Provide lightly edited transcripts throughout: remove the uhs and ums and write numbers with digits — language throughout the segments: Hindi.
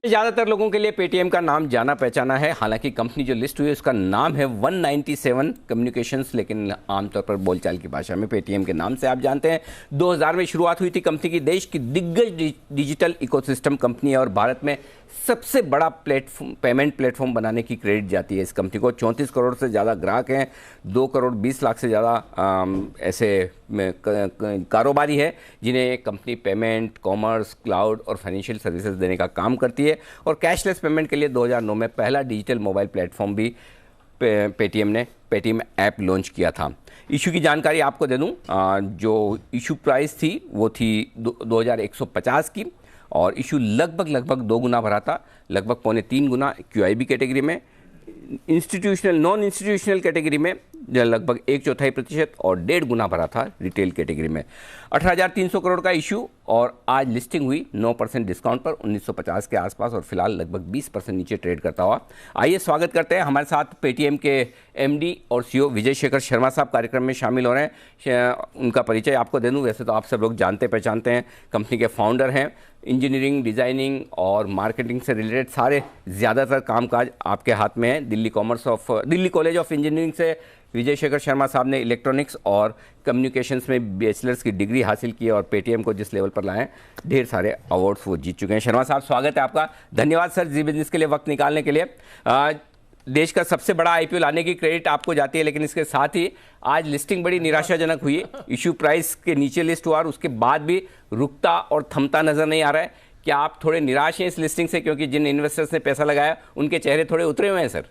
ज़्यादातर लोगों के लिए पेटीएम का नाम जाना पहचाना है। हालांकि कंपनी जो लिस्ट हुई है उसका नाम है 197 कम्युनिकेशंस, लेकिन आमतौर पर बोलचाल की भाषा में पेटीएम के नाम से आप जानते हैं। 2000 में शुरुआत हुई थी कंपनी की। देश की दिग्गज डिजिटल इकोसिस्टम कंपनी है और भारत में सबसे बड़ा पेमेंट प्लेटफॉर्म बनाने की क्रेडिट जाती है इस कंपनी को। 34 करोड़ से ज़्यादा ग्राहक हैं, 2 करोड़ 20 लाख से ज़्यादा ऐसे कारोबारी है जिन्हें कंपनी पेमेंट, कॉमर्स, क्लाउड और फाइनेंशियल सर्विसेज देने का काम करती है। और कैशलेस पेमेंट के लिए 2009 में पहला डिजिटल मोबाइल प्लेटफॉर्म भी पेटीएम ने पेटीएम ऐप लॉन्च किया था। इशू की जानकारी आपको दे दूं, जो इशू प्राइस थी वो थी 2150 की और इशू लगभग 2 गुना भरा था, लगभग 2.25 गुना QIB कैटेगरी में। इंस्टीट्यूशनल नॉन इंस्टीट्यूशनल कैटेगरी में लगभग 1/4% और 1.5 गुना भरा था रिटेल कैटेगरी में। 18,300 करोड़ का इशू और आज लिस्टिंग हुई 9% डिस्काउंट पर 1950 के आसपास और फिलहाल लगभग 20% नीचे ट्रेड करता हुआ। आइए स्वागत करते हैं, हमारे साथ पेटीएम के MD और CEO विजय शेखर शर्मा साहब कार्यक्रम में शामिल हो रहे हैं। उनका परिचय आपको दे दूं, वैसे तो आप सब लोग जानते पहचानते हैं। कंपनी के फाउंडर हैं। इंजीनियरिंग, डिज़ाइनिंग और मार्केटिंग से रिलेटेड सारे ज़्यादातर कामकाज आपके हाथ में है। दिल्ली कॉलेज ऑफ इंजीनियरिंग से विजय शेखर शर्मा साहब ने इलेक्ट्रॉनिक्स और कम्युनिकेशंस में बैचलर्स की डिग्री हासिल की है और पेटीएम को जिस लेवल पर लाएं, ढेर सारे अवार्ड्स वो जीत चुके हैं। शर्मा साहब, स्वागत है आपका। धन्यवाद सर जी बिजनेस के लिए वक्त निकालने के लिए। देश का सबसे बड़ा IPO लाने की क्रेडिट आपको जाती है, लेकिन इसके साथ ही आज लिस्टिंग बड़ी निराशाजनक हुई। इशू प्राइस के नीचे लिस्ट हुआ और उसके बाद भी रुकता और थमता नजर नहीं आ रहा है। क्या आप थोड़े निराश हैं इस लिस्टिंग से, क्योंकि जिन इन्वेस्टर्स ने पैसा लगाया उनके चेहरे थोड़े उतरे हुए हैं सर?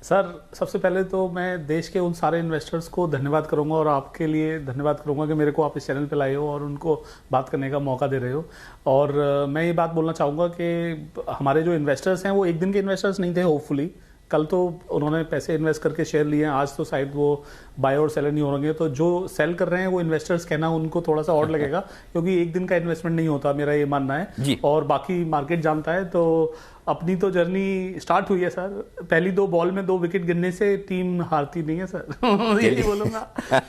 सर, सबसे पहले तो मैं देश के उन सारे इन्वेस्टर्स को धन्यवाद करूंगा और आपके लिए धन्यवाद करूंगा कि मेरे को आप इस चैनल पे लाए हो और उनको बात करने का मौका दे रहे हो। और मैं ये बात बोलना चाहूँगा कि हमारे जो इन्वेस्टर्स हैं वो एक दिन के इन्वेस्टर्स नहीं थे। होपफुली कल तो उन्होंने पैसे इन्वेस्ट करके शेयर लिए हैं, आज तो शायद वो बाय और सेलर नहीं होंगे। तो जो सेल कर रहे हैं वो इन्वेस्टर्स कहना उनको थोड़ा सा और लगेगा क्योंकि एक दिन का इन्वेस्टमेंट नहीं होता, मेरा ये मानना है। और बाकी मार्केट जानता है। तो अपनी तो जर्नी स्टार्ट हुई है सर। पहली 2 बॉल में 2 विकेट गिरने से टीम हारती नहीं है सर। यही बोलूंगा।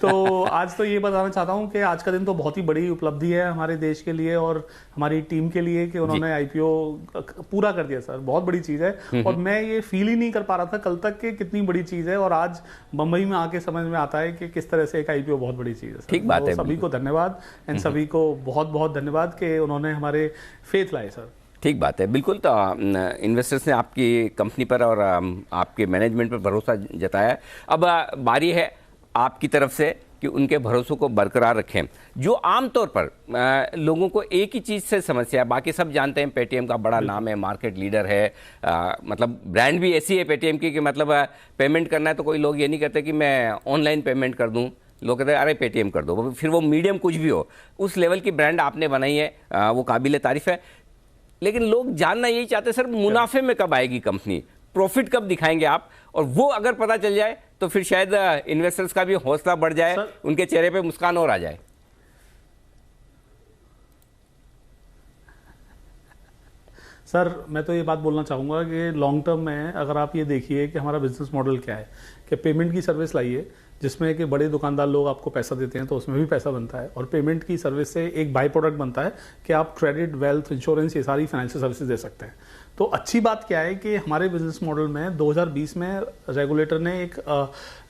तो आज तो ये बताना चाहता हूँ कि आज का दिन तो बहुत ही बड़ी उपलब्धि है हमारे देश के लिए और हमारी टीम के लिए कि उन्होंने IPO पूरा कर दिया सर। बहुत बड़ी चीज है और मैं ये फील ही नहीं कर पा रहा था कल तक कि कितनी बड़ी चीज है और आज मुंबई में आके समझ में आता है कि किस तरह से एक IPO बहुत बड़ी चीज है। ठीक बात है। सभी को धन्यवाद एंड सभी को बहुत बहुत धन्यवाद कि उन्होंने हमारे फेथ लाए सर। ठीक बात है, बिल्कुल। तो इन्वेस्टर्स ने आपकी कंपनी पर और आपके मैनेजमेंट पर भरोसा जताया। अब बारी है आपकी तरफ से कि उनके भरोसों को बरकरार रखें। जो आमतौर पर लोगों को एक ही चीज़ से समस्या है, बाकी सब जानते हैं पेटीएम का बड़ा नाम है, मार्केट लीडर है, मतलब ब्रांड भी ऐसी है पेटीएम की कि मतलब पेमेंट करना है तो कोई लोग ये नहीं कहते कि मैं ऑनलाइन पेमेंट कर दूं। लोग कहते हैं अरे पेटीएम कर दो, फिर वो मीडियम कुछ भी हो। उस लेवल की ब्रांड आपने बनाई है, वो काबिल तारीफ है। लेकिन लोग जानना यही चाहते हैं सर, मुनाफे में कब आएगी कंपनी, प्रॉफिट कब दिखाएंगे आप? और वो अगर पता चल जाए तो फिर शायद इन्वेस्टर्स का भी हौसला बढ़ जाए, उनके चेहरे पे मुस्कान और आ जाए। सर, मैं तो ये बात बोलना चाहूँगा कि लॉन्ग टर्म में अगर आप ये देखिए कि हमारा बिजनेस मॉडल क्या है कि पेमेंट की सर्विस लाइए जिसमें कि बड़े दुकानदार लोग आपको पैसा देते हैं तो उसमें भी पैसा बनता है और पेमेंट की सर्विस से एक बाई प्रोडक्ट बनता है कि आप क्रेडिट, वेल्थ, इंश्योरेंस, ये सारी फाइनेंशियल सर्विसेज दे सकते हैं। तो अच्छी बात क्या है कि हमारे बिजनेस मॉडल में 2020 में रेगुलेटर ने एक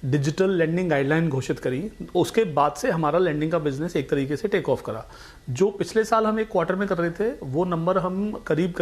डिजिटल लेंडिंग गाइडलाइन घोषित करी। उसके बाद से हमारा लेंडिंग का बिजनेस एक तरीके से टेक ऑफ करा। जो पिछले साल हम एक क्वार्टर में कर रहे थे वो नंबर हम करीब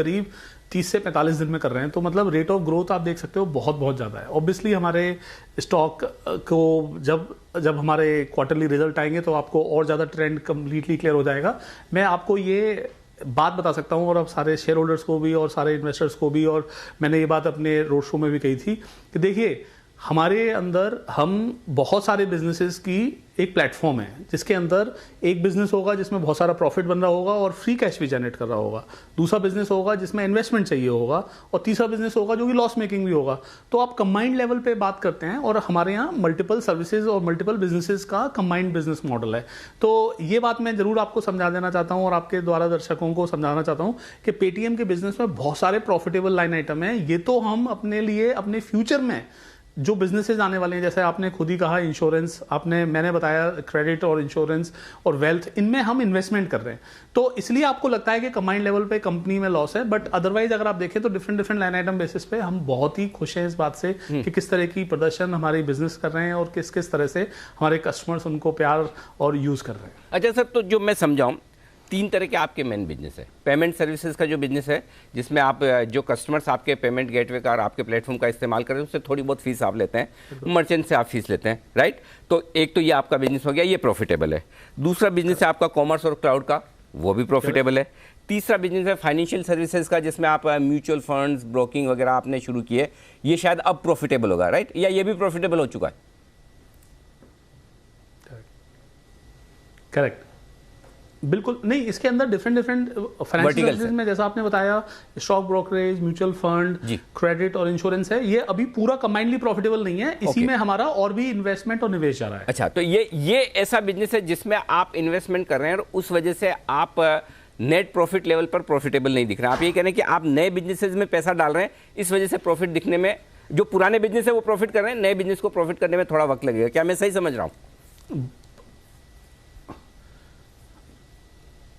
30 से 45 दिन में कर रहे हैं। तो मतलब रेट ऑफ ग्रोथ आप देख सकते हो बहुत ज़्यादा है। ऑब्वियसली हमारे स्टॉक को जब हमारे क्वार्टरली रिजल्ट आएंगे तो आपको और ज़्यादा ट्रेंड कम्प्लीटली क्लियर हो जाएगा। मैं आपको ये बात बता सकता हूं और अब सारे शेयर होल्डर्स को भी और सारे इन्वेस्टर्स को भी, और मैंने ये बात अपने रोड शो में भी कही थी कि देखिए हमारे अंदर हम बहुत सारे बिजनेसेस की एक प्लेटफॉर्म है जिसके अंदर एक बिजनेस होगा जिसमें बहुत सारा प्रॉफिट बन रहा होगा और फ्री कैश भी जनरेट कर रहा होगा। दूसरा बिजनेस होगा जिसमें इन्वेस्टमेंट चाहिए होगा और तीसरा बिजनेस होगा जो कि लॉस मेकिंग भी होगा। तो आप कंबाइंड लेवल पे बात करते हैं और हमारे यहाँ मल्टीपल सर्विसेज और मल्टीपल बिजनेसेस का कंबाइंड बिजनेस मॉडल है। तो ये बात मैं जरूर आपको समझा देना चाहता हूँ और आपके द्वारा दर्शकों को समझाना चाहता हूँ कि पेटीएम के बिजनेस में बहुत सारे प्रॉफिटेबल लाइन आइटम है। ये तो हम अपने लिए अपने फ्यूचर में जो बिजनेसेस आने वाले हैं, जैसे आपने खुद ही कहा इंश्योरेंस, मैंने बताया क्रेडिट और इंश्योरेंस और वेल्थ, इनमें हम इन्वेस्टमेंट कर रहे हैं। तो इसलिए आपको लगता है कि कंबाइंड लेवल पे कंपनी में लॉस है, बट अदरवाइज अगर आप देखें तो डिफरेंट लाइन आइटम बेसिस पे हम बहुत ही खुश हैं इस बात से कि किस तरह की प्रदर्शन हमारे बिजनेस कर रहे हैं और किस किस तरह से हमारे कस्टमर्स उनको प्यार और यूज कर रहे हैं। अच्छा सर, तो जो मैं समझाऊं, 3 तरह के आपके मेन बिजनेस है। पेमेंट सर्विसेज का जो बिजनेस है, जिसमें आप जो कस्टमर्स आपके पेमेंट गेटवे का और आपके प्लेटफॉर्म का इस्तेमाल कर रहे हैं उससे थोड़ी बहुत फीस आप लेते हैं, मर्चेंट से आप फीस लेते हैं, राइट? तो एक तो ये आपका बिजनेस हो गया, ये प्रॉफिटेबल है। दूसरा बिजनेस है आपका कॉमर्स और क्लाउड का, वो भी प्रॉफिटेबल है। तीसरा बिजनेस है फाइनेंशियल सर्विसेज का, जिसमें आप म्यूचुअल फंड्स, ब्रोकिंग वगैरह आपने शुरू किए, ये शायद अब प्रॉफिटेबल होगा, राइट? या ये भी प्रॉफिटेबल हो चुका है? करेक्ट, बिल्कुल नहीं। इसके अंदर डिफरेंट फाइनेंशियल सर्विसेज में, जैसा आपने बताया, stock brokerage, mutual fund, credit और इंश्योरेंस है, ये अभी पूरा कंबाइंडली प्रॉफिटेबल नहीं है। इसी में हमारा और भी इन्वेस्टमेंट और निवेश जा रहा है। अच्छा, तो ये ऐसा बिजनेस है जिसमें आप इन्वेस्टमेंट कर रहे हैं और उस वजह से आप नेट प्रॉफिट लेवल पर प्रॉफिटेबल नहीं दिख रहे हैं। आप ये कह रहे हैं कि आप नए बिजनेसेस में पैसा डाल रहे हैं, इस वजह से प्रॉफिट दिखने में, जो पुराने बिजनेस है वो प्रॉफिट कर रहे हैं, नए बिजनेस को प्रॉफिट करने में थोड़ा वक्त लगेगा। क्या मैं सही समझ रहा हूँ?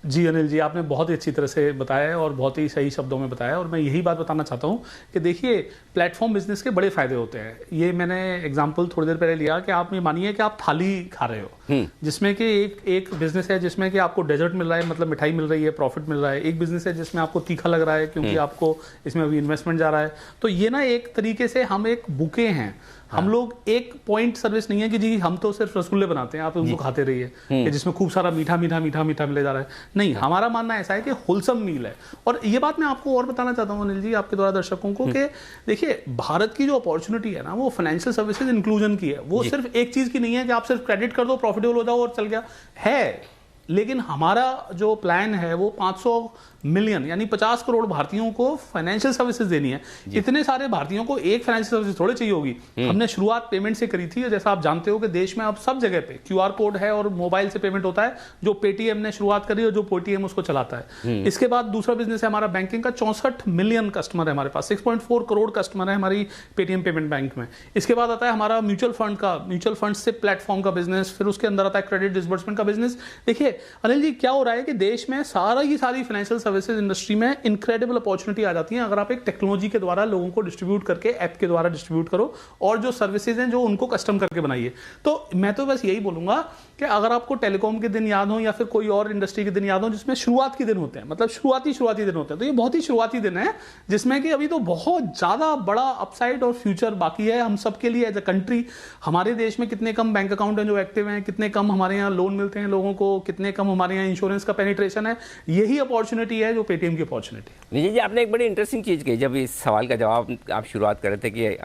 जी अनिल जी, आपने बहुत ही अच्छी तरह से बताया है और बहुत ही सही शब्दों में बताया, और मैं यही बात बताना चाहता हूँ कि देखिए, प्लेटफॉर्म बिजनेस के बड़े फायदे होते हैं। ये मैंने एग्जांपल थोड़ी देर पहले लिया कि आप ये मानिए कि आप थाली खा रहे हो, जिसमें कि एक बिजनेस है जिसमें कि आपको डेजर्ट मिल रहा है, मतलब मिठाई मिल रही है, प्रॉफिट मिल रहा है। एक बिजनेस है जिसमें आपको तीखा लग रहा है क्योंकि आपको इसमें अभी इन्वेस्टमेंट जा रहा है। तो ये ना एक तरीके से हम एक बुके हैं। हम लोग एक पॉइंट सर्विस नहीं है कि जी हम तो सिर्फ रसगुल्ले बनाते हैं, आप उनको खाते रहिए, कि जिसमें खूब सारा मीठा मीठा मीठा मीठा मिले जा रहा है। नहीं, हमारा मानना ऐसा है कि होलसम मील है। और ये बात मैं आपको और बताना चाहता हूँ अनिल जी, आपके द्वारा दर्शकों को, कि देखिए, भारत की जो अपॉर्चुनिटी है ना, वो फाइनेंशियल सर्विसेज इंक्लूजन की है। वो सिर्फ एक चीज की नहीं है कि आप सिर्फ क्रेडिट कर दो, प्रॉफिटेबल हो जाओ और चल गया है। लेकिन हमारा जो प्लान है वो 500 मिलियन यानी 50 करोड़ भारतीयों को फाइनेंशियल सर्विसेज देनी है। इतने सारे भारतीयों को एक फाइनेंशियल सर्विस थोड़े चाहिए होगी। हमने शुरुआत पेमेंट से करी थी, जैसा आप जानते हो कि देश में अब सब जगह पे क्यूआर कोड है और मोबाइल से पेमेंट होता है, जो पेटीएम ने शुरुआत करी और जो पेटीएम उसको चलाता है। इसके बाद दूसरा बिजनेस है हमारा बैंकिंग का। 64 मिलियन कस्टमर है हमारे पास, 6.4 करोड़ कस्टमर है हमारी पेटीएम पेमेंट बैंक में। इसके बाद आता है हमारा म्यूचुअल फंड का, म्यूचुअल फंड से प्लेटफॉर्म का बिजनेस। फिर उसके अंदर आता है क्रेडिट डिसबर्समेंट का बिजनेस। देखिए अनिल जी, क्या हो रहा है कि देश में सारी फाइनेंशियल सर्विसेज इंडस्ट्री में इनक्रेडिबल अपॉर्चुनिटी आ जाती है अगर आप एक टेक्नोलॉजी के द्वारा लोगों को डिस्ट्रीब्यूट करके, ऐप के द्वारा डिस्ट्रीब्यूट करो, और जो सर्विसेज हैं जो उनको कस्टम करके बनाइए। तो मैं तो बस यही बोलूंगा कि अगर आपको टेलीकॉम के दिन याद हो या फिर कोई और इंडस्ट्री के दिन याद हो जिसमें शुरुआत के दिन होते हैं, मतलब शुरुआती दिन होते हैं, तो ये बहुत ही शुरुआती दिन है जिसमें कि अभी तो बहुत ज्यादा बड़ा अपसाइड और फ्यूचर बाकी है हम सबके लिए एज अ कंट्री। हमारे देश में कितने कम बैंक अकाउंट हैं जो एक्टिव हैं, कितने कम हमारे यहाँ लोन मिलते हैं लोगों को, कितने कम हमारे यहाँ इंश्योरेंस का पेनिट्रेशन है। यही अपॉर्चुनिटी है जो पेटीएम की अपॉर्चुनिटी। विजय जी, आपने एक बड़ी इंटरेस्टिंग चीज़ कही जब इस सवाल का जवाब आप शुरुआत कर रहे थे कि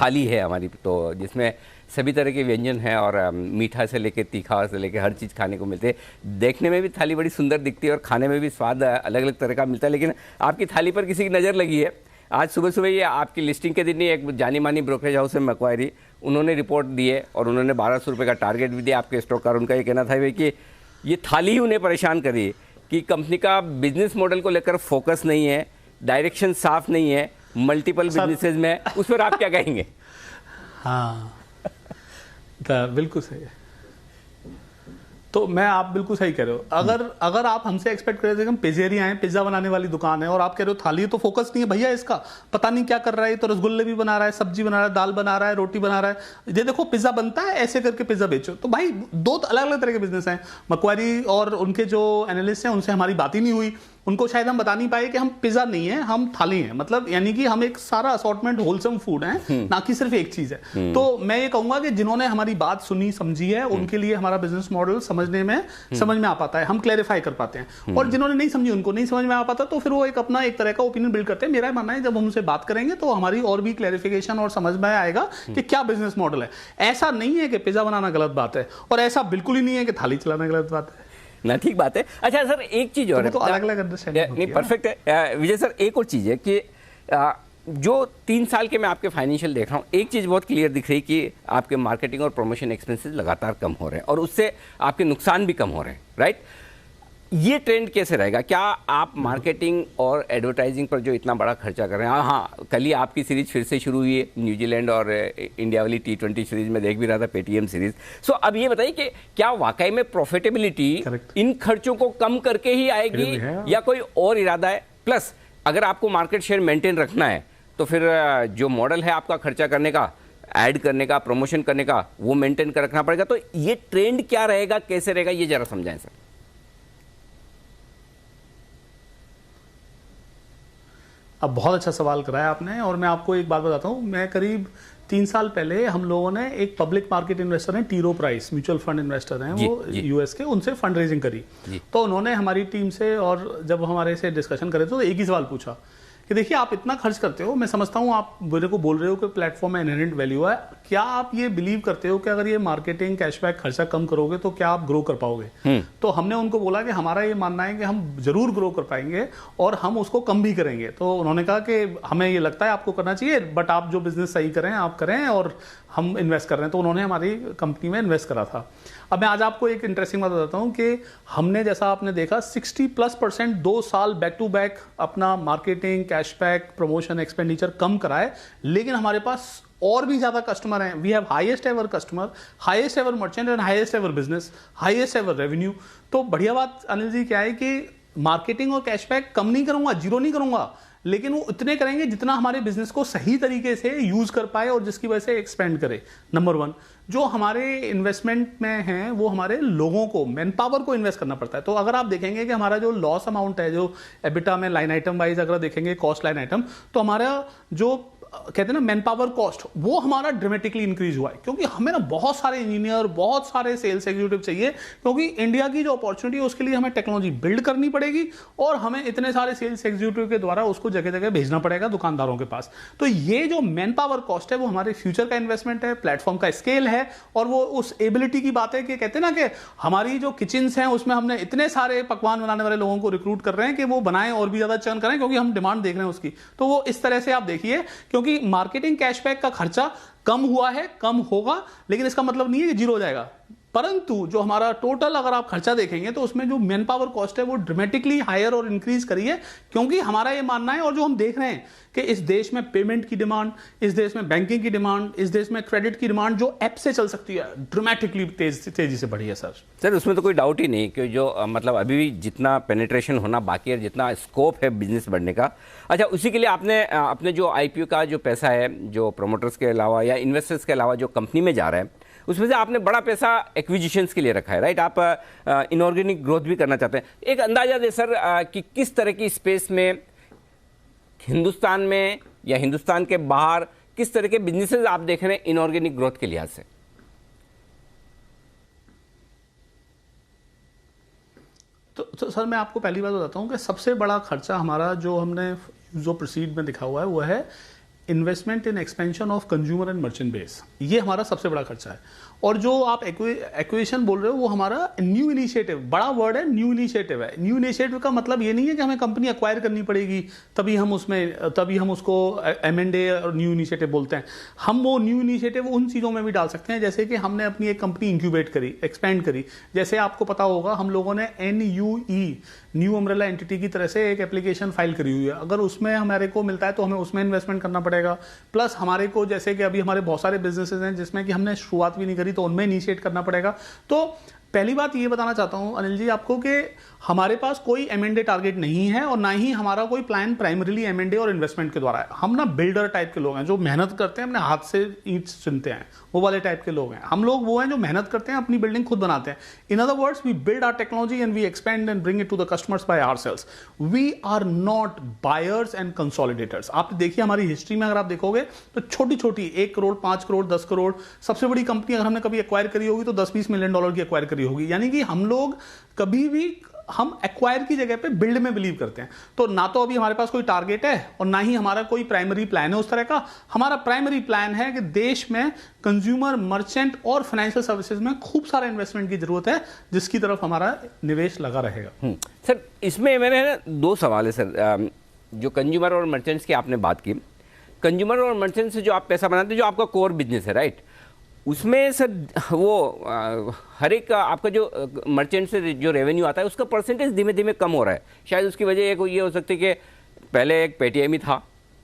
थाली है हमारी, तो जिसमें सभी तरह के व्यंजन हैं और मीठा से लेके तीखा से लेके हर चीज़ खाने को मिलते हैं। देखने में भी थाली बड़ी सुंदर दिखती है और खाने में भी स्वाद अलग अलग तरह का मिलता है। लेकिन आपकी थाली पर किसी की नज़र लगी है। आज सुबह सुबह ये आपकी लिस्टिंग के दिन ही एक जानी मानी ब्रोकरेज हाउस है मैक्वायरी, उन्होंने रिपोर्ट दी है और उन्होंने 1200 रुपये का टारगेट भी दिया आपके स्टॉक का। उनका ये कहना था भाई कि ये थाली ही उन्हें परेशान करी है कि कंपनी का बिजनेस मॉडल को लेकर फोकस नहीं है, डायरेक्शन साफ नहीं है, मल्टीपल बिजनेसेस में। उस पर आप क्या कहेंगे? हाँ, बिल्कुल सही है। तो मैं, आप बिल्कुल सही कह रहे हो। अगर आप हमसे एक्सपेक्ट कर रहे थे कि हम पिज़्ज़ेरिया हैं, पिज्जा बनाने वाली दुकान है, और आप कह रहे हो थाली, तो फोकस नहीं है भैया इसका, पता नहीं क्या कर रहा है, तो रसगुल्ले भी बना रहा है, सब्जी बना रहा है, दाल बना रहा है, रोटी बना रहा है, ये देखो पिज्जा बनता है, ऐसे करके पिज्जा बेचो। तो भाई दो अलग अलग तरह के बिजनेस हैं। मैक्वायरी और उनके जो एनालिस्ट हैं उनसे हमारी बात ही नहीं हुई, उनको शायद हम बता नहीं पाए कि हम पिज्जा नहीं है, हम थाली हैं। मतलब यानी कि हम एक सारा असॉर्टमेंट होलसम फूड है, ना कि सिर्फ एक चीज है। तो मैं ये कहूंगा कि जिन्होंने हमारी बात सुनी समझी है, उनके लिए हमारा बिजनेस मॉडल समझ में आ पाता है, हम क्लैरिफाई कर पाते हैं। और जिन्होंने नहीं समझी, उनको नहीं समझ में आ पाता, तो फिर वो एक अपना एक तरह का ओपिनियन बिल्ड करते हैं। मेरा मानना है जब हम उनसे बात करेंगे तो हमारी और भी क्लैरिफिकेशन और समझ में आएगा कि क्या बिजनेस मॉडल है। ऐसा नहीं है कि पिज्जा बनाना गलत बात है, और ऐसा बिल्कुल ही नहीं है कि थाली चलाना गलत बात है ना। ठीक बात है। अच्छा सर, एक चीज और है, तो अलग अलग अंडरस्टैंडिंग नहीं, परफेक्ट है विजय सर। एक और चीज है कि जो 3 साल के मैं आपके फाइनेंशियल देख रहा हूँ, एक चीज़ बहुत क्लियर दिख रही कि आपके मार्केटिंग और प्रमोशन एक्सपेंसेस लगातार कम हो रहे हैं और उससे आपके नुकसान भी कम हो रहे हैं, राइट? ये ट्रेंड कैसे रहेगा? क्या आप मार्केटिंग और एडवर्टाइजिंग पर जो इतना बड़ा खर्चा कर रहे हैं, हाँ कल ही आपकी सीरीज फिर से शुरू हुई है न्यूजीलैंड और इंडिया वाली T20 सीरीज में देख भी रहा था, पेटीएम सीरीज। सो अब ये बताइए कि क्या वाकई में प्रॉफिटेबिलिटी इन खर्चों को कम करके ही आएगी या कोई और इरादा है? प्लस अगर आपको मार्केट शेयर मेंटेन रखना है तो फिर जो मॉडल है आपका खर्चा करने का, ऐड करने का, प्रमोशन करने का, वो मेंटेन कर रखना पड़ेगा। तो ये ट्रेंड क्या रहेगा, कैसे रहेगा, ये जरा समझाएं सर। अब बहुत अच्छा सवाल कराया आपने, और मैं आपको एक बात बताता हूँ। मैं करीब 3 साल पहले हम लोगों ने एक पब्लिक मार्केट इन्वेस्टर हैं, टी रो प्राइस म्यूचुअल फंड इन्वेस्टर हैं वो यूएस के, उनसे फंड रेजिंग करी। तो उन्होंने हमारी टीम से, और जब हमारे से डिस्कशन करे तो एक ही सवाल पूछा कि देखिए आप इतना खर्च करते हो, मैं समझता हूँ आप मेरे को बोल रहे हो कि प्लेटफॉर्म में इनहेरेंट वैल्यू है, क्या आप ये बिलीव करते हो कि अगर ये मार्केटिंग कैशबैक खर्चा कम करोगे तो क्या आप ग्रो कर पाओगे? तो हमने उनको बोला कि हमारा ये मानना है कि हम जरूर ग्रो कर पाएंगे और हम उसको कम भी करेंगे। तो उन्होंने कहा कि हमें ये लगता है आपको करना चाहिए, बट आप जो बिजनेस सही करें आप करें, और हम इन्वेस्ट कर रहे हैं। तो उन्होंने हमारी कंपनी में इन्वेस्ट करा था। अब मैं आज आपको एक इंटरेस्टिंग बात बताता हूं कि हमने, जैसा आपने देखा, 60+% 2 साल बैक टू बैक अपना मार्केटिंग, कैशबैक, प्रमोशन एक्सपेंडिचर कम कराए, लेकिन हमारे पास और भी ज्यादा कस्टमर हैं। We have highest ever customer, highest ever merchant and highest ever business, highest ever revenue. तो बढ़िया बात अनिल जी क्या है कि मार्केटिंग और कैशबैक कम नहीं करूंगा, जीरो नहीं करूंगा, लेकिन वो इतने करेंगे जितना हमारे बिजनेस को सही तरीके से यूज कर पाए और जिसकी वजह से एक्सपेंड करे। नंबर 1, जो हमारे इन्वेस्टमेंट में है वो हमारे लोगों को, मैन पावर को इन्वेस्ट करना पड़ता है। तो अगर आप देखेंगे कि हमारा जो लॉस अमाउंट है, जो एबिटा में लाइन आइटम वाइज अगर देखेंगे कॉस्ट लाइन आइटम, तो हमारा जो कहते हैं ना मैन पावर कॉस्ट, वो हमारा ड्रामेटिकली इंक्रीज हुआ है, क्योंकि हमें ना बहुत सारे इंजीनियर, बहुत सारे सेल्स एग्जीक्यूटिव चाहिए, क्योंकि इंडिया की जो अपॉर्चुनिटी है उसके लिए हमें टेक्नोलॉजी बिल्ड करनी पड़ेगी और हमें इतने सारे सेल्स एग्जीक्यूटिव के द्वारा उसको जगह जगह भेजना पड़ेगा दुकानदारों के पास। तो ये जो मैन पावर कॉस्ट है वो हमारे फ्यूचर का इन्वेस्टमेंट है, प्लेटफॉर्म का स्केल है, और वो उस एबिलिटी की बात है कि कहते हैं ना कि हमारी जो किचन्स हैं उसमें हमने इतने सारे पकवान बनाने वाले लोगों को रिक्रूट कर रहे हैं कि वो बनाएं और भी ज्यादा चर्न करें, क्योंकि हम डिमांड देख रहे हैं उसकी। तो वो इस तरह से आप देखिए, क्योंकि मार्केटिंग कैशबैक का खर्चा कम हुआ है, कम होगा, लेकिन इसका मतलब नहीं है कि जीरो हो जाएगा। परंतु जो हमारा टोटल अगर आप खर्चा देखेंगे तो उसमें जो मैन पावर कॉस्ट है वो ड्रामेटिकली हायर और इंक्रीज करी है, क्योंकि हमारा ये मानना है, और जो हम देख रहे हैं कि इस देश में पेमेंट की डिमांड, इस देश में बैंकिंग की डिमांड, इस देश में क्रेडिट की डिमांड जो ऐप से चल सकती है, ड्रामेटिकली तेजी से बढ़ी है सर उसमें तो कोई डाउट ही नहीं कि जो मतलब अभी भी जितना पेनिट्रेशन होना बाकी है, जितना स्कोप है बिजनेस बढ़ने का। अच्छा, उसी के लिए आपने अपने जो IPO का जो पैसा है, जो प्रोमोटर्स के अलावा या इन्वेस्टर्स के अलावा जो कंपनी में जा रहा है, उसमें से आपने बड़ा पैसा एक्विजिशंस के लिए रखा है, राइट? आप इनऑर्गेनिक ग्रोथ भी करना चाहते हैं। एक अंदाजा दे सर कि किस तरह की स्पेस में, हिंदुस्तान में या हिंदुस्तान के बाहर, किस तरह के बिजनेसेस आप देख रहे हैं इनऑर्गेनिक ग्रोथ के लिहाज से? तो सर मैं आपको पहली बात बताता हूं कि सबसे बड़ा खर्चा हमारा जो हमने जो प्रोसीड में दिखा हुआ है वो है investment in expansion of consumer and merchant base. ये हमारा सबसे बड़ा खर्चा है। और जो आप एक्विजिशन बोल रहे हो वो हमारा न्यू इनिशिएटिव, बड़ा वर्ड है, न्यू इनिशिएटिव है। न्यू इनिशिएटिव का मतलब ये नहीं है कि हमें कंपनी एक्वायर करनी पड़ेगी तभी हम उसको M&A और न्यू इनिशिएटिव बोलते हैं। हम वो न्यू इनिशिएटिव उन चीज़ों में भी डाल सकते हैं, जैसे कि हमने अपनी एक कंपनी इंक्यूबेट करी, एक्सपेंड करी। जैसे आपको पता होगा हम लोगों ने NUE, न्यू अम्ब्रेला एंटिटी की तरह से एक एप्लीकेशन फाइल करी हुई है। अगर उसमें हमारे को मिलता है तो हमें उसमें इन्वेस्टमेंट करना पड़ेगा। प्लस हमारे को, जैसे कि अभी हमारे बहुत सारे बिजनेसेस हैं जिसमें कि हमने शुरुआत भी नहीं करी, तो उनमें इनिशिएट करना पड़ेगा। तो पहली बात ये बताना चाहता हूं अनिल जी आपको कि हमारे पास कोई M&A टारगेट नहीं है, और ना ही हमारा कोई प्लान प्राइमरीली M&A और इन्वेस्टमेंट के द्वारा है। हम ना बिल्डर टाइप के लोग हैं, जो मेहनत करते हैं, अपने हाथ से ईंट चुनते हैं, वो वाले टाइप के लोग हैं। हम लोग वो हैं जो मेहनत करते हैं, अपनी बिल्डिंग खुद बनाते हैं। In other words, we build our technology and we expand and bring it to the customers by ourselves. We are not buyers and consolidators. आप देखिए हमारी हिस्ट्री में अगर आप देखोगे तो छोटी छोटी 1 करोड़, 5 करोड़, 10 करोड़, सबसे बड़ी कंपनी अगर हमने कभी एक्वायर करी होगी तो $10-20 मिलियन की एक्वायर करी होगी। यानी कि हम लोग कभी भी हम एक्वायर की जगह पे बिल्ड में बिलीव करते हैं। तो ना तो अभी हमारे पास कोई टारगेट है और ना ही हमारा कोई प्राइमरी प्लान है उस तरह का। हमारा प्राइमरी प्लान है कि देश में कंज्यूमर, मर्चेंट और फाइनेंशियल सर्विसेज में खूब सारा इन्वेस्टमेंट की जरूरत है, जिसकी तरफ हमारा निवेश लगा रहेगा। सर इसमें मेरे 2 सवाल है सर। जो कंज्यूमर और मर्चेंट्स की आपने बात की, कंज्यूमर और मर्चेंट से जो आप पैसा बनाते हैं, जो आपका कोर बिजनेस है, राइट, उसमें सर वो हर एक आपका जो मर्चेंट से जो रेवेन्यू आता है उसका परसेंटेज धीमे धीमे कम हो रहा है। शायद उसकी वजह एक ये हो सकती है कि पहले एक पेटीएम ही था,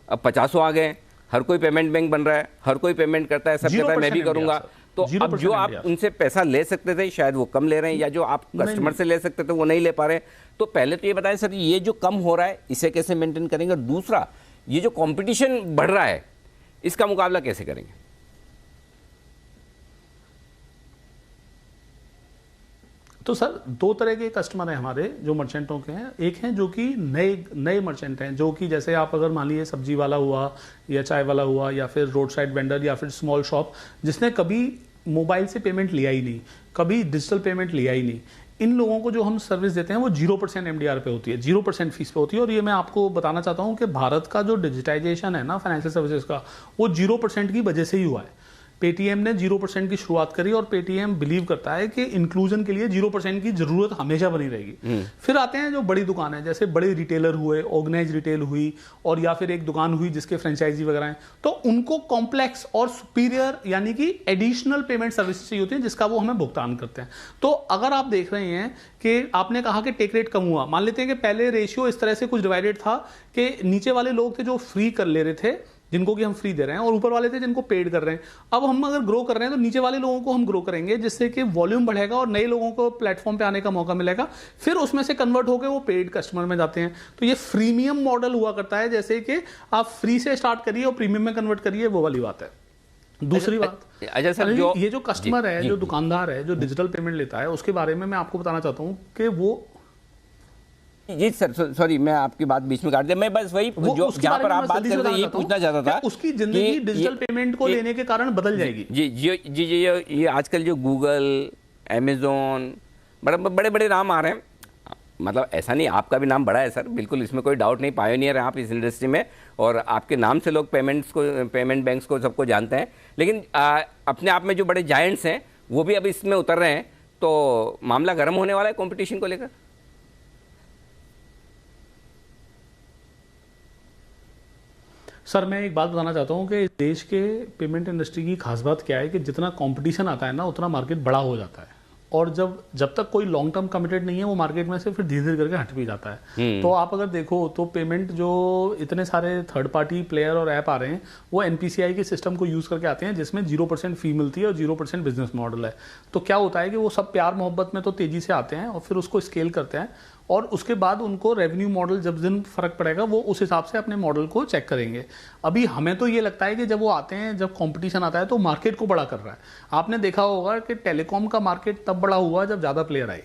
अब 50 आ गए, हर कोई पेमेंट बैंक बन रहा है, हर कोई पेमेंट करता है, सब कहता है मैं भी करूंगा, तो अब जो आप उनसे पैसा ले सकते थे शायद वो कम ले रहे हैं, या जो आप कस्टमर से ले सकते थे वो नहीं ले पा रहे। तो पहले तो ये बताएं सर, ये जो कम हो रहा है इसे कैसे मेंटेन करेंगे, और दूसरा ये जो कंपटीशन बढ़ रहा है इसका मुकाबला कैसे करेंगे? तो सर दो तरह के कस्टमर हैं हमारे जो मर्चेंटों के हैं। एक हैं जो कि नए मर्चेंट हैं, जो कि जैसे आप अगर मान लीजिए सब्जी वाला हुआ या चाय वाला हुआ या फिर रोड साइड वेंडर या फिर स्मॉल शॉप, जिसने कभी मोबाइल से पेमेंट लिया ही नहीं, कभी डिजिटल पेमेंट लिया ही नहीं, इन लोगों को जो हम सर्विस देते हैं वो 0% MDR पे होती है, 0% फीस पे होती है। और ये मैं आपको बताना चाहता हूँ कि भारत का जो डिजिटाइजेशन है ना फाइनेंशियल सर्विसेज का, वो 0% की वजह से ही हुआ है। पेटीएम ने 0% की शुरुआत करी और पेटीएम बिलीव करता है कि इंक्लूजन के लिए 0% की जरूरत हमेशा बनी रहेगी। फिर आते हैं जो बड़ी दुकान है, जैसे बड़े रिटेलर हुए, ऑर्गेनाइज रिटेल हुई, और या फिर एक दुकान हुई जिसके फ्रेंचाइजी वगैरह हैं, तो उनको कॉम्प्लेक्स और सुपीरियर यानी कि एडिशनल पेमेंट सर्विस चाहिए होती है जिसका वो हमें भुगतान करते हैं। तो अगर आप देख रहे हैं कि आपने कहा कि टेक रेट कम हुआ, मान लेते हैं कि पहले रेशियो इस तरह से कुछ डिवाइडेड था कि नीचे वाले लोग थे जो फ्री कर ले रहे थे, जिनको कि हम फ्री दे रहे हैं, और ऊपर वाले थे जिनको पेड कर रहे हैं। अब हम अगर ग्रो कर रहे हैं तो नीचे वाले लोगों को हम ग्रो करेंगे जिससे कि वॉल्यूम बढ़ेगा और नए लोगों को प्लेटफॉर्म पे आने का मौका मिलेगा, फिर उसमें से कन्वर्ट होकर वो पेड कस्टमर में जाते हैं। तो ये फ्रीमियम मॉडल हुआ करता है, जैसे कि आप फ्री से स्टार्ट करिए और प्रीमियम में कन्वर्ट करिए, वो वाली बात है। दूसरी बात, अच्छा सर, ये जो कस्टमर है, जो दुकानदार है, जो डिजिटल पेमेंट लेता है, उसके बारे में मैं आपको बताना चाहता हूँ कि वो जी सर, सॉरी मैं आपकी बात बीच में काट दिया, मैं बस वही जो जहां पर आप बात कर रहे थे ये पूछना चाहता था, उसकी जिंदगी डिजिटल पेमेंट को लेने के कारण बदल जाएगी। जी जी जी जी, ये आजकल जो गूगल, अमेजोन, बड़े बड़े नाम आ रहे हैं, मतलब ऐसा नहीं, आपका भी नाम बड़ा है सर, बिल्कुल इसमें कोई डाउट नहीं, पायोनियर हैं आप इस इंडस्ट्री में, और आपके नाम से लोग पेमेंट बैंक्स को सबको जानते हैं, लेकिन अपने आप में जो बड़े जायंट्स हैं वो भी अब इसमें उतर रहे हैं, तो मामला गर्म होने वाला है कॉम्पिटिशन को लेकर। सर मैं एक बात बताना चाहता हूँ कि देश के पेमेंट इंडस्ट्री की खास बात क्या है कि जितना कंपटीशन आता है ना उतना मार्केट बड़ा हो जाता है, और जब तक कोई लॉन्ग टर्म कमिटेड नहीं है वो मार्केट में से फिर धीरे धीरे करके हट भी जाता है। तो आप अगर देखो तो पेमेंट जो इतने सारे थर्ड पार्टी प्लेयर और ऐप आ रहे हैं वो NPCI के सिस्टम को यूज़ करके आते हैं जिसमें 0% फी मिलती है और 0% बिजनेस मॉडल है। तो क्या होता है कि वो सब प्यार मोहब्बत में तो तेज़ी से आते हैं और फिर उसको स्केल करते हैं, और उसके बाद उनको रेवेन्यू मॉडल जब दिन फर्क पड़ेगा वो उस हिसाब से अपने मॉडल को चेक करेंगे। अभी हमें तो ये लगता है कि जब वो आते हैं, जब कंपटीशन आता है तो मार्केट को बड़ा कर रहा है। आपने देखा होगा कि टेलीकॉम का मार्केट तब बड़ा हुआ जब ज़्यादा प्लेयर आए,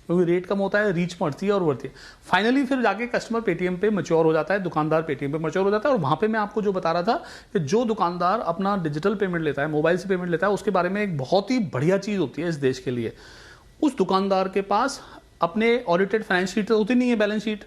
क्योंकि रेट कम होता है, रीच बढ़ती है और बढ़ती है। फाइनली फिर जाके कस्टमर पेटीएम पे मैच्योर हो जाता है, दुकानदार पेटीएम पे मैच्योर हो जाता है। और वहाँ पे मैं आपको जो बता रहा था कि जो दुकानदार अपना डिजिटल पेमेंट लेता है, मोबाइल से पेमेंट लेता है, उसके बारे में एक बहुत ही बढ़िया चीज़ होती है इस देश के लिए, उस दुकानदार के पास अपने ऑडिटेड फाइनेंस शीट होती नहीं है, बैलेंस शीट,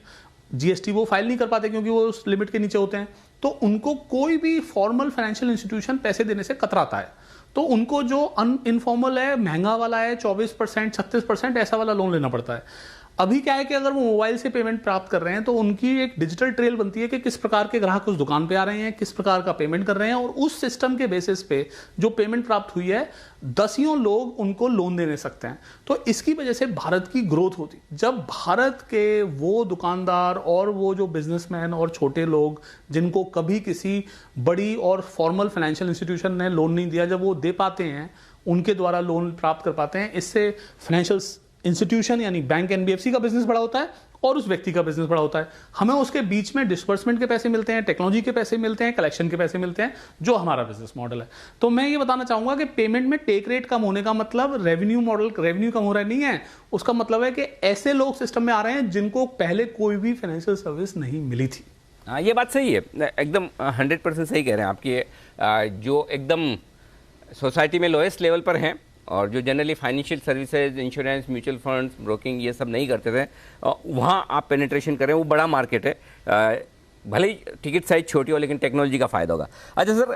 GST वो फाइल नहीं कर पाते क्योंकि वो उस लिमिट के नीचे होते हैं। तो उनको कोई भी फॉर्मल फाइनेंशियल इंस्टीट्यूशन पैसे देने से कतराता है। तो उनको जो इनफॉर्मल है, महंगा वाला है, 24%, 36% ऐसा वाला लोन लेना पड़ता है। अभी क्या है कि अगर वो मोबाइल से पेमेंट प्राप्त कर रहे हैं तो उनकी एक डिजिटल ट्रेल बनती है कि किस प्रकार के ग्राहक उस दुकान पे आ रहे हैं, किस प्रकार का पेमेंट कर रहे हैं, और उस सिस्टम के बेसिस पे जो पेमेंट प्राप्त हुई है दसियों लोग उनको लोन देने सकते हैं। तो इसकी वजह से भारत की ग्रोथ होती। जब भारत के वो दुकानदार और वो जो बिजनेसमैन और छोटे लोग जिनको कभी किसी बड़ी और फॉर्मल फाइनेंशियल इंस्टीट्यूशन ने लोन नहीं दिया, जब वो दे पाते हैं, उनके द्वारा लोन प्राप्त कर पाते हैं, इससे फाइनेंशियल इंस्टीट्यूशन यानी बैंक NBFC का बिजनेस बड़ा होता है और उस व्यक्ति का बिजनेस बड़ा होता है। हमें उसके बीच में डिस्बर्समेंट के पैसे मिलते हैं, टेक्नोलॉजी के पैसे मिलते हैं, कलेक्शन के पैसे मिलते हैं, जो हमारा बिजनेस मॉडल है। तो मैं ये बताना चाहूंगा कि पेमेंट में टेक रेट कम होने का मतलब रेवेन्यू कम हो रहा नहीं है, उसका मतलब है कि ऐसे लोग सिस्टम में आ रहे हैं जिनको पहले कोई भी फाइनेंशियल सर्विस नहीं मिली थी। हाँ, ये बात सही है, एकदम 100% सही कह रहे हैं आपकी। जो एकदम सोसाइटी में लोएस्ट लेवल पर हैं और जो generally financial services, insurance, mutual funds, broking ये सब नहीं करते थे, वहाँ आप पेनिट्रेशन करें, वो बड़ा मार्केट है। भले ही टिकट साइज छोटी हो लेकिन टेक्नोलॉजी का फ़ायदा होगा। अच्छा सर,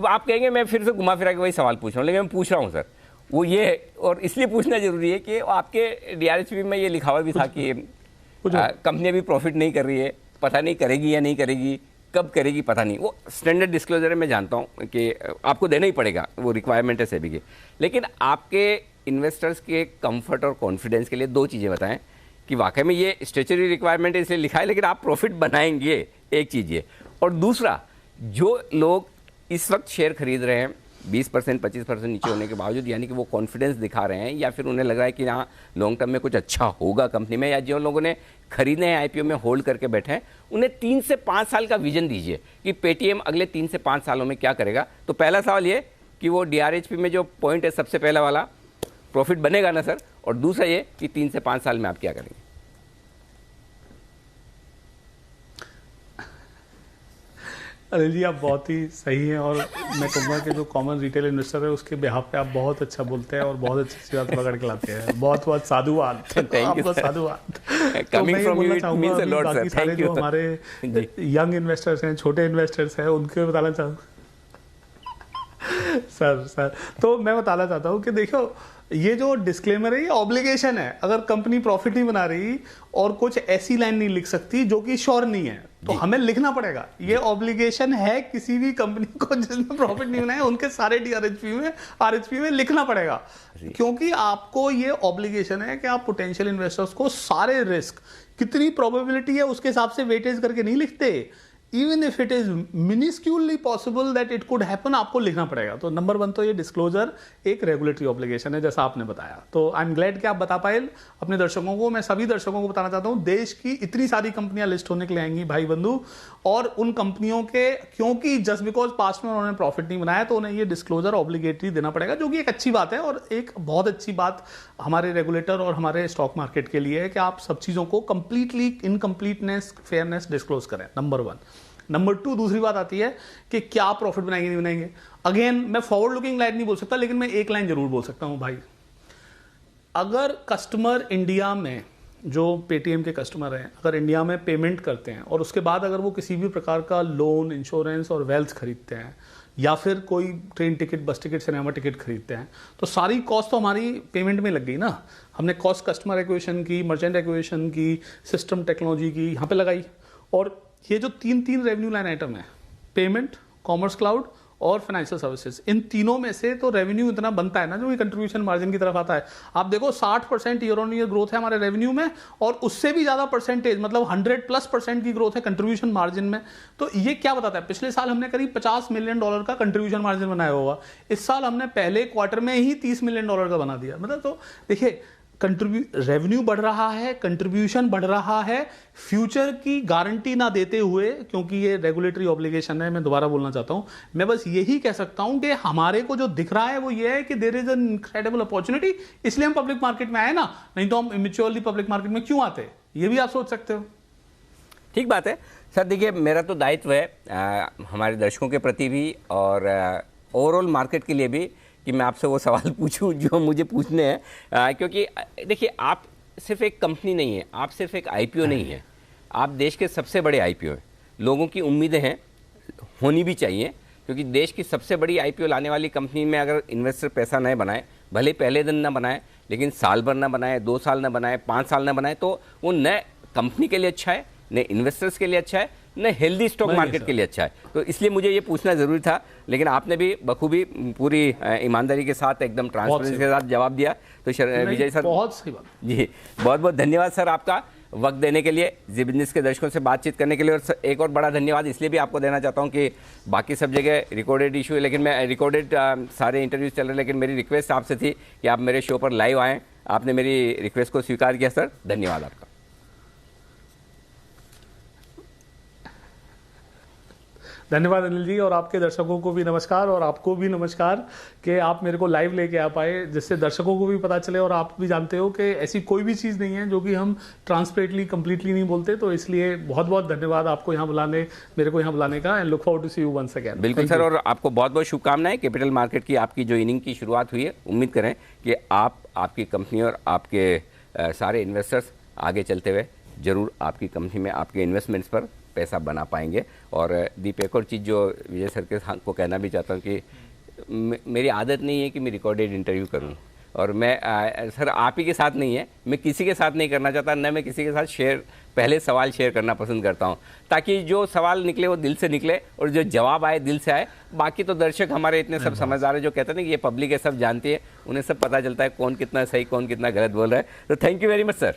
आप कहेंगे मैं फिर से घुमा फिरा के वही सवाल पूछ रहा हूँ, लेकिन मैं पूछ रहा हूँ सर, वो ये है, और इसलिए पूछना ज़रूरी है कि आपके DRHP में ये लिखा हुआ भी था कि कंपनी अभी प्रॉफिट नहीं कर रही है, पता नहीं करेगी या नहीं करेगी, कब करेगी पता नहीं। वो स्टैंडर्ड डिस्क्लोजर है, मैं जानता हूँ कि आपको देना ही पड़ेगा, वो रिक्वायरमेंट है सेबी की। लेकिन आपके इन्वेस्टर्स के कंफर्ट और कॉन्फिडेंस के लिए दो चीज़ें बताएं कि वाकई में ये स्टेचुटरी रिक्वायरमेंट है इसलिए लिखा है, लेकिन आप प्रॉफिट बनाएंगे, एक चीज़ ये। और दूसरा, जो लोग इस वक्त शेयर खरीद रहे हैं 20% 25% नीचे होने के बावजूद, यानी कि वो कॉन्फिडेंस दिखा रहे हैं या फिर उन्हें लग रहा है कि हाँ लॉन्ग टर्म में कुछ अच्छा होगा कंपनी में, या जो लोगों ने खरीदने हैं आईपीओ में होल्ड करके बैठे हैं, उन्हें 3 से 5 साल का विजन दीजिए कि पेटीएम अगले 3 से 5 सालों में क्या करेगा। तो पहला सवाल ये कि वो DRHP में जो पॉइंट है सबसे पहला वाला, प्रॉफिट बनेगा ना सर? और दूसरा ये कि 3 से 5 साल में आप क्या करेंगे? अनिल जी, आप बहुत ही सही हैं, और मैं कहूँगा कि जो कॉमन रिटेल इन्वेस्टर है उसके बिहाफ पे आप बहुत अच्छा बोलते हैं और बहुत अच्छी बात पकड़ के लाते हैं। बहुत बहुत साधुवाद, आपको साधुवाद। तो मैं ये बोलना चाहूँगा बाकी सारे जो हमारे यंग इन्वेस्टर्स हैं, छोटे इन्वेस्टर्स हैं, उनके बताना चाहूँगा सर तो मैं बताना चाहता हूँ कि देखो, ये जो डिस्क्लेमर है ये ऑब्लिगेशन है। अगर कंपनी प्रॉफिट नहीं बना रही और कुछ ऐसी लाइन नहीं लिख सकती जो कि श्योर नहीं है, तो हमें लिखना पड़ेगा। ये ऑब्लिगेशन है किसी भी कंपनी को जिसने प्रॉफिट नहीं बनाया, उनके सारे RHP में लिखना पड़ेगा, क्योंकि आपको ये ऑब्लिगेशन है कि आप पोटेंशियल इन्वेस्टर्स को सारे रिस्क, कितनी प्रोबेबिलिटी है उसके हिसाब से वेटेज करके नहीं लिखते। Even if it is minusculely possible that it could happen, आपको लिखना पड़ेगा। तो नंबर 1 तो ये डिस्क्लोजर एक रेगुलेटरी ऑब्लिगेशन है, जैसा आपने बताया। तो आई एम ग्लैड कि आप बता पाए अपने दर्शकों को। मैं सभी दर्शकों को बताना चाहता हूं, देश की इतनी सारी कंपनियां लिस्ट होने के लिए आएंगी भाई बंधु, और उन कंपनियों के, क्योंकि जस्ट बिकॉज पास्ट में उन्होंने प्रॉफिट नहीं बनाया तो उन्हें ये डिस्क्लोजर ऑब्लिगेटरी देना पड़ेगा, जो कि एक अच्छी बात है और एक बहुत अच्छी बात हमारे रेगुलेटर और हमारे स्टॉक मार्केट के लिए है कि आप सब चीज़ों को कंप्लीटली इनकम्प्लीटनेस, फेयरनेस डिस्क्लोज करें, नंबर 1। नंबर 2, दूसरी बात आती है कि क्या प्रॉफिट बनाएंगे नहीं बनाएंगे। अगेन, मैं फॉरवर्ड लुकिंग लाइन नहीं बोल सकता, लेकिन मैं एक लाइन जरूर बोल सकता हूं भाई। अगर कस्टमर इंडिया में, जो पेटीएम के कस्टमर हैं, अगर इंडिया में पेमेंट करते हैं और उसके बाद अगर वो किसी भी प्रकार का लोन, इंश्योरेंस और वेल्थ खरीदते हैं, या फिर कोई ट्रेन टिकट, बस टिकट, सिनेमा टिकट खरीदते हैं, तो सारी कॉस्ट तो हमारी पेमेंट में लग गई ना। हमने कॉस्ट कस्टमर एक्विजिशन की, मर्चेंट एक्विजिशन की, सिस्टम टेक्नोलॉजी की यहाँ पे लगाई। और ये जो तीन रेवेन्यू लाइन आइटम है, पेमेंट, कॉमर्स क्लाउड और फाइनेंशियल सर्विसेज, इन तीनों में से तो रेवेन्यू इतना बनता है ना, जो कंट्रीब्यूशन मार्जिन की तरफ आता है। आप देखो 60% ईयर ऑन ईयर ग्रोथ है हमारे रेवेन्यू में, और उससे भी ज्यादा परसेंटेज, मतलब 100+% की ग्रोथ है कंट्रीब्यूशन मार्जिन में। तो ये क्या बताता है? पिछले साल हमने करीब $50 मिलियन का कंट्रीब्यूशन मार्जिन बनाया होगा, इस साल हमने पहले क्वार्टर में ही $30 मिलियन का बना दिया। मतलब तो देखिए, रेवेन्यू बढ़ रहा है, कंट्रीब्यूशन बढ़ रहा है, फ्यूचर की गारंटी ना देते हुए, क्योंकि ये रेगुलेटरी ऑब्लिगेशन है। मैं दोबारा बोलना चाहता हूं, मैं बस यही कह सकता हूं कि हमारे को जो दिख रहा है वो ये है कि there is an incredible opportunity, इसलिए हम पब्लिक मार्केट में आए ना, नहीं तो हम इमेच्योरली पब्लिक मार्केट में क्यों आते? ये भी आप सोच सकते हो। ठीक बात है सर। देखिए, मेरा तो दायित्व है हमारे दर्शकों के प्रति भी और ओवरऑल मार्केट के लिए भी कि मैं आपसे वो सवाल पूछूं जो मुझे पूछने हैं, क्योंकि देखिए, आप सिर्फ एक कंपनी नहीं है, आप सिर्फ एक आईपीओ नहीं है, आप देश के सबसे बड़े आईपीओ हैं। लोगों की उम्मीदें हैं, होनी भी चाहिए, क्योंकि देश की सबसे बड़ी आईपीओ लाने वाली कंपनी में अगर इन्वेस्टर पैसा नहीं बनाए, भले पहले दिन ना बनाए, लेकिन साल भर ना बनाए, 2 साल ना बनाए, 5 साल ना बनाए, तो वो न कंपनी के लिए अच्छा है, न इन्वेस्टर्स के लिए अच्छा है, न हेल्दी स्टॉक मार्केट के लिए अच्छा है। तो इसलिए मुझे ये पूछना ज़रूरी था, लेकिन आपने भी बखूबी पूरी ईमानदारी के साथ, एकदम ट्रांसपेरेंसी के साथ जवाब दिया। तो विजय सर, बहुत सही बात जी, बहुत बहुत धन्यवाद सर आपका वक्त देने के लिए, जी बिजनेस के दर्शकों से बातचीत करने के लिए। और एक और बड़ा धन्यवाद इसलिए भी आपको देना चाहता हूं कि बाकी सब जगह रिकॉर्डेड इशू है, लेकिन मैं रिकॉर्डेड सारे इंटरव्यूज चल रहे हैं, लेकिन मेरी रिक्वेस्ट आपसे थी कि आप मेरे शो पर लाइव आएँ। आपने मेरी रिक्वेस्ट को स्वीकार किया सर, धन्यवाद आपका। धन्यवाद अनिल जी, और आपके दर्शकों को भी नमस्कार, और आपको भी नमस्कार कि आप मेरे को लाइव लेके आ पाए, जिससे दर्शकों को भी पता चले। और आप भी जानते हो कि ऐसी कोई भी चीज़ नहीं है जो कि हम ट्रांसपेरेंटली, कंप्लीटली नहीं बोलते। तो इसलिए बहुत बहुत धन्यवाद आपको यहाँ बुलाने, मेरे को यहाँ बुलाने का, and look forward to see you once again. बिल्कुल सर, और आपको बहुत बहुत शुभकामनाएं। कैपिटल मार्केट की आपकी जो इनिंग की शुरुआत हुई है, उम्मीद करें कि आप, आपकी कंपनी और आपके सारे इन्वेस्टर्स आगे चलते हुए जरूर आपकी कंपनी में, आपके इन्वेस्टमेंट्स पर पैसा बना पाएंगे। और दीप, एक और चीज़ जो विजय सर के को कहना भी चाहता हूँ कि मेरी आदत नहीं है कि मैं रिकॉर्डेड इंटरव्यू करूँ, और मैं सर आप ही के साथ नहीं है, मैं किसी के साथ नहीं करना चाहता, न मैं किसी के साथ शेयर पहले सवाल शेयर करना पसंद करता हूं, ताकि जो सवाल निकले वो दिल से निकले और जो जवाब आए दिल से आए। बाकी तो दर्शक हमारे इतने सब समझदार है, जो कहते हैं ना कि ये पब्लिक है, सब जानती है, उन्हें सब पता चलता है कौन कितना सही कौन कितना गलत बोल रहा है। तो thank you very much sir.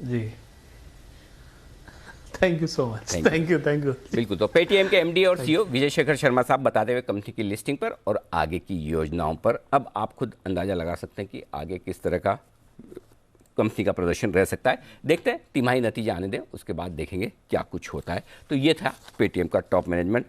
जी, thank you so much, thank you बिल्कुल। तो पेटीएम के एमडी और सीईओ विजय शेखर शर्मा साहब बताते हुए कंपनी की लिस्टिंग पर और आगे की योजनाओं पर। अब आप खुद अंदाजा लगा सकते हैं कि आगे किस तरह का कंपनी का प्रदर्शन रह सकता है। देखते हैं, तिमाही नतीजा आने दें, उसके बाद देखेंगे क्या कुछ होता है। तो ये था पेटीएम का टॉप मैनेजमेंट।